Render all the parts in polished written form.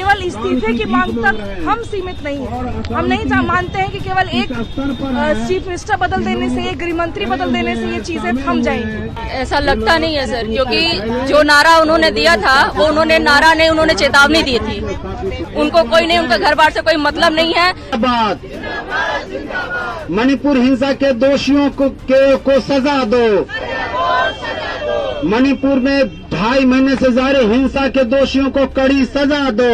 केवल इस्तीफे की मांग तक हम सीमित नहीं हैं। हम नहीं मानते हैं कि केवल एक चीफ मिनिस्टर बदल देने से, एक गृह मंत्री बदल देने से ये चीजें थम जाएंगी। ऐसा लगता नहीं है सर, क्योंकि जो नारा उन्होंने दिया था वो उन्होंने चेतावनी दी थी। उनको कोई नहीं, उनका घर बार से कोई मतलब नहीं है। बात मणिपुर हिंसा के दोषियों को सजा दो। मणिपुर में 2.5 महीने से जारी हिंसा के दोषियों को कड़ी सजा दो।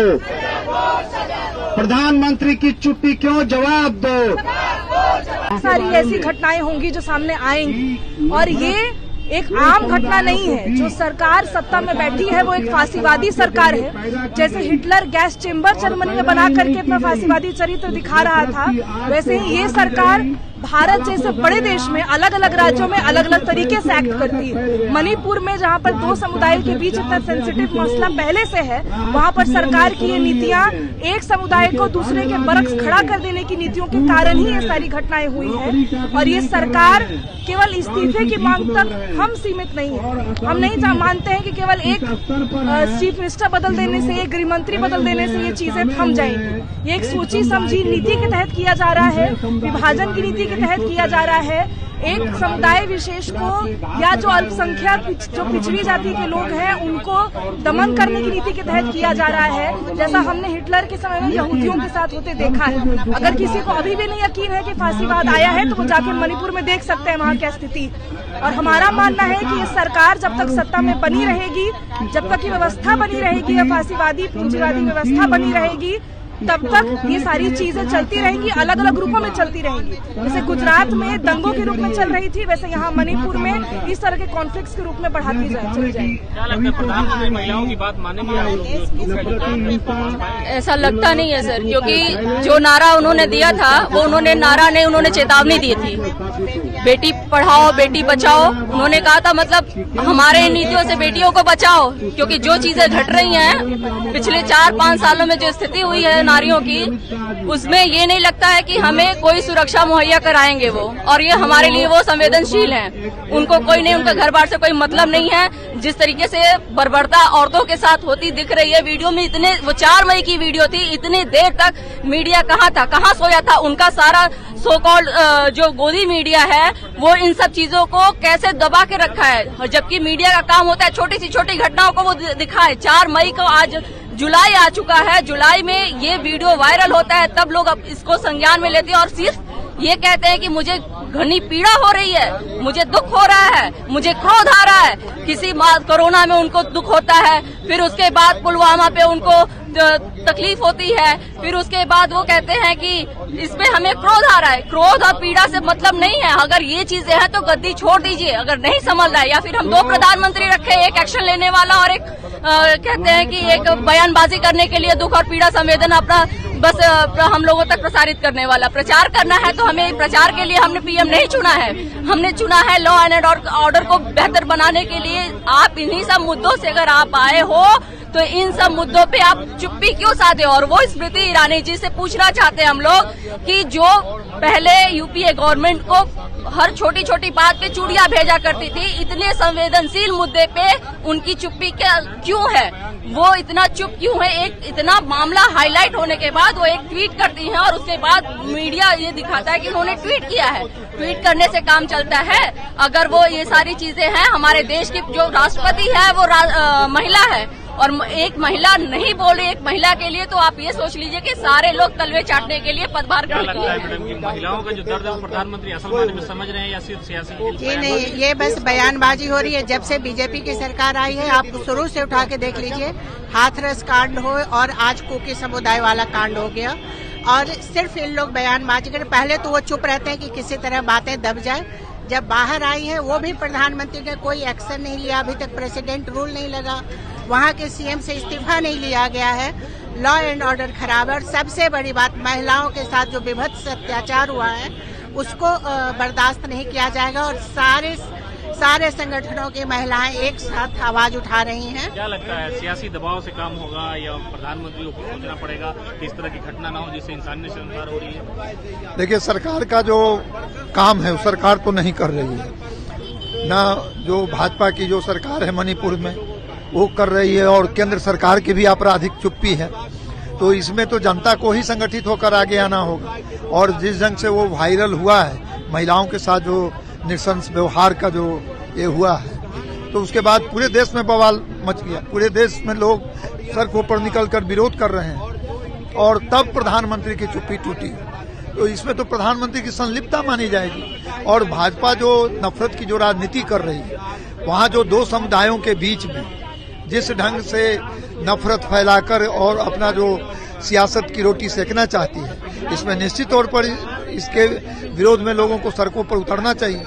प्रधानमंत्री की चुप्पी क्यों, जवाब दो। सारी ऐसी घटनाएं होंगी जो सामने आएंगी, और ये एक आम घटना नहीं है। जो सरकार सत्ता में बैठी है वो एक फांसीवादी सरकार है। जैसे हिटलर गैस चेम्बर जर्मनी में बना करके अपना फांसीवादी चरित्र दिखा रहा था, वैसे ही ये सरकार भारत जैसे बड़े देश में अलग अलग राज्यों में अलग अलग तरीके से एक्ट करती है। मणिपुर में जहाँ पर 2 समुदायों के बीच इतना सेंसिटिव मसला पहले से है, वहाँ पर सरकार की ये नीतियाँ एक समुदाय को दूसरे के बरक्स खड़ा कर देने की नीतियों के कारण ही ये सारी घटनाएं हुई है। और ये सरकार केवल इस्तीफे की मांग तक हम सीमित नहीं है। हम नहीं मानते हैं कि केवल एक चीफ मिनिस्टर बदल देने से, एक गृह मंत्री बदल देने से ये चीजें थम जाएंगी। ये एक सोची समझी नीति के तहत किया जा रहा है, विभाजन की नीति के तहत किया जा रहा है। एक समुदाय विशेष को या जो अल्पसंख्यक, जो पिछड़ी जाति के लोग हैं, उनको दमन करने की नीति के तहत किया जा रहा है, जैसा हमने हिटलर के समय में यहूदियों के साथ होते देखा है। अगर किसी को अभी भी नहीं यकीन है कि फांसीवाद आया है तो वो जाके मणिपुर में देख सकते हैं वहाँ की स्थिति। और हमारा मानना है कि ये सरकार जब तक सत्ता में बनी रहेगी, जब तक ये व्यवस्था बनी रहेगी, ये फांसीवादी पूंजीवादी व्यवस्था बनी रहेगी, तब तक ये सारी चीजें चलती रहेंगी, अलग अलग रूपों में चलती रहेंगी। जैसे गुजरात में दंगों के रूप में चल रही थी, वैसे यहाँ मणिपुर में इस तरह के कॉन्फ्लिक्ट्स के रूप में बढ़ाती चली जाएगी। क्या लगता है प्रधानमंत्री महिलाओं की बात मानेंगे? ऐसा लगता नहीं है सर, क्योंकि जो नारा उन्होंने दिया था वो उन्होंने चेतावनी दी थी। बेटी पढ़ाओ बेटी बचाओ, उन्होंने कहा था मतलब हमारे नीतियों से बेटियों को बचाओ, क्योंकि जो चीजें घट रही हैं पिछले 4-5 सालों में, जो स्थिति हुई है नारियों की, उसमें ये नहीं लगता है कि हमें कोई सुरक्षा मुहैया कराएंगे वो, और ये हमारे लिए वो संवेदनशील हैं। उनको कोई नहीं, उनका घर बार से कोई मतलब नहीं है। जिस तरीके से बर्बरता औरतों के साथ होती दिख रही है वीडियो में, वो 4 मई की वीडियो थी, इतनी देर तक मीडिया कहाँ था, कहाँ सोया था? उनका सारा सो कॉल्ड जो गोदी मीडिया है वो इन सब चीजों को कैसे दबा के रखा है, जबकि मीडिया का काम होता है छोटी सी छोटी घटनाओं को वो दिखाए। 4 मई को, आज जुलाई आ चुका है, जुलाई में ये वीडियो वायरल होता है, तब लोग अब इसको संज्ञान में लेते हैं और सिर्फ ये कहते हैं कि मुझे घनी पीड़ा हो रही है, मुझे दुख हो रहा है, मुझे क्रोध आ रहा है। किसी कोरोना में उनको दुख होता है, फिर उसके बाद पुलवामा पे उनको तकलीफ होती है, फिर उसके बाद वो कहते हैं कि इसमें हमें क्रोध आ रहा है। क्रोध और पीड़ा से मतलब नहीं है। अगर ये चीजें हैं तो गद्दी छोड़ दीजिए, अगर नहीं समझ रहा है, या फिर हम 2 प्रधानमंत्री रखे, एक एक्शन लेने वाला और एक कहते हैं कि एक बयानबाजी करने के लिए दुख और पीड़ा संवेदना अपना बस हम लोगों तक प्रसारित करने वाला। प्रचार करना है तो हमें प्रचार के लिए हमने पीएम नहीं चुना है, हमने चुना है लॉ एंड ऑर्डर को बेहतर बनाने के लिए। आप इन्हीं सब मुद्दों से अगर आप आए हो तो इन सब मुद्दों पे आप चुप्पी क्यों साधे? और वो स्मृति ईरानी जी से पूछना चाहते हैं हम लोग कि जो पहले यूपीए गवर्नमेंट को हर छोटी छोटी बात पे चूड़ियां भेजा करती थी, इतने संवेदनशील मुद्दे पे उनकी चुप्पी क्यों है? वो इतना चुप क्यों है? एक इतना मामला हाईलाइट होने के बाद वो एक ट्वीट करती हैं और उसके बाद मीडिया ये दिखाता है कि उन्होंने ट्वीट किया है। ट्वीट करने से काम चलता है? अगर वो ये सारी चीजें हैं, हमारे देश की जो राष्ट्रपति है वो महिला है और एक महिला नहीं बोल रही एक महिला के लिए, तो आप ये सोच लीजिए कि सारे लोग तलवे चाटने के लिए पदभार क्या लगता है मैडम कि महिलाओं का जो दर्द है वो प्रधानमंत्री असल मायने में समझ रहे हैं या सिर्फ सियासी? जी नहीं, ये बस बयानबाजी हो रही है। जब से बीजेपी की सरकार आई है, आप शुरू से उठा के देख लीजिए, हाथरस कांड हो और आज कुकी समुदाय वाला कांड हो गया, और सिर्फ इन लोग बयानबाजी करें। पहले तो वो चुप रहते हैं कि किसी तरह बातें दब जाए। जब बाहर आई है वो भी प्रधानमंत्री ने कोई एक्शन नहीं लिया, अभी तक प्रेसिडेंट रूल नहीं लगा, वहाँ के सीएम से इस्तीफा नहीं लिया गया है, लॉ एंड ऑर्डर खराब है। और सबसे बड़ी बात, महिलाओं के साथ जो विभत्स अत्याचार हुआ है उसको बर्दाश्त नहीं किया जाएगा। और सारे संगठनों की महिलाएं एक साथ आवाज उठा रही हैं। क्या लगता है सियासी दबाव से काम होगा या प्रधानमंत्री को सोचना पड़ेगा कि इस तरह की घटना ना हो जिससे इंसानियत शर्मसार हो रही है? देखिए, सरकार का जो काम है वो सरकार तो नहीं कर रही है ना। जो भाजपा की जो सरकार है मणिपुर में वो कर रही है, और केंद्र सरकार की भी आपराधिक चुप्पी है। तो इसमें तो जनता को ही संगठित होकर आगे आना होगा। और जिस ढंग से वो वायरल हुआ है, महिलाओं के साथ जो नृशंस व्यवहार का जो ये हुआ है, तो उसके बाद पूरे देश में बवाल मच गया। पूरे देश में लोग सड़कों पर निकलकर विरोध कर रहे हैं और तब प्रधानमंत्री की चुप्पी टूटी। तो इसमें तो प्रधानमंत्री की संलिप्तता मानी जाएगी। और भाजपा जो नफरत की जो राजनीति कर रही है, वहाँ जो दो समुदायों के बीच में जिस ढंग से नफरत फैलाकर और अपना जो सियासत की रोटी सेकना चाहती है, इसमें निश्चित तौर पर इसके विरोध में लोगों को सड़कों पर उतरना चाहिए।